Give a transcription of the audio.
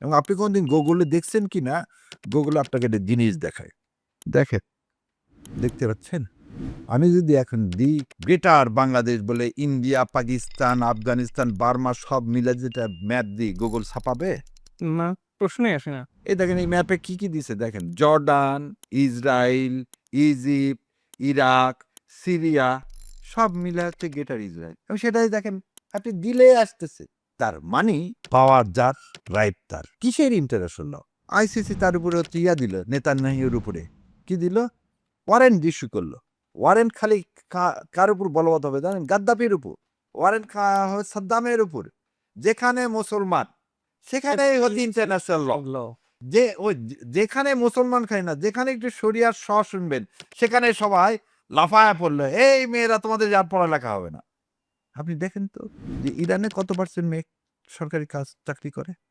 এবং আপনি কোনদিন গুগলে দেখছেন কিনা, গুগলে আপনাকে একটা জিনিস দেখায়। দেখেন, দেখতে পাচ্ছেন? আমি যদি এখন দিই গ্রেটার বাংলাদেশ বলে ইন্ডিয়া, পাকিস্তান, আফগানিস্তান, বার্মা সব মিলে যেটা ম্যাপ দিই, গুগল ছাপাবে? না, প্রশ্নই আসে না। এই দেখেন এই ম্যাপে কি দিছে দেখেন। Jordan, Israil, Egypt, Iraq, Syria সব মিলে হচ্ছে গ্রেটার ইসরায়েল। এবং সেটাই দেখেন আপনি দিলেই আসতেছে। তার মানে পাওয়ার যার, রাইট তার। কিসের ইন্টারেস্ট হলো? আইসিসি তার উপরে হচ্ছে দিল, নেতানিয়াহুর উপরে। কি দিল? ওয়ারেন্ট ইস্যু করলো। ওয়ারেন্ট খালি কার উপর বলবৎ হবে জানেন? গাদ্দাফির উপর। ওয়ারেন্ট সাদ্দামের উপর। যেখানে মুসলমান সেখানেই হচ্ছে ইন্টারন্যাশনাল ল। যেখানে মুসলমান খায় না, যেখানে একটু শরিয়ার শুনবেন, সেখানে সবাই লাফায়া পড়লো, এই মেয়েরা তোমাদের আর পড়ালেখা হবে না। আপনি দেখেন তো যে ইরানে কত পার্সেন্ট মেয়ে সরকারি কাজ চাকরি করে?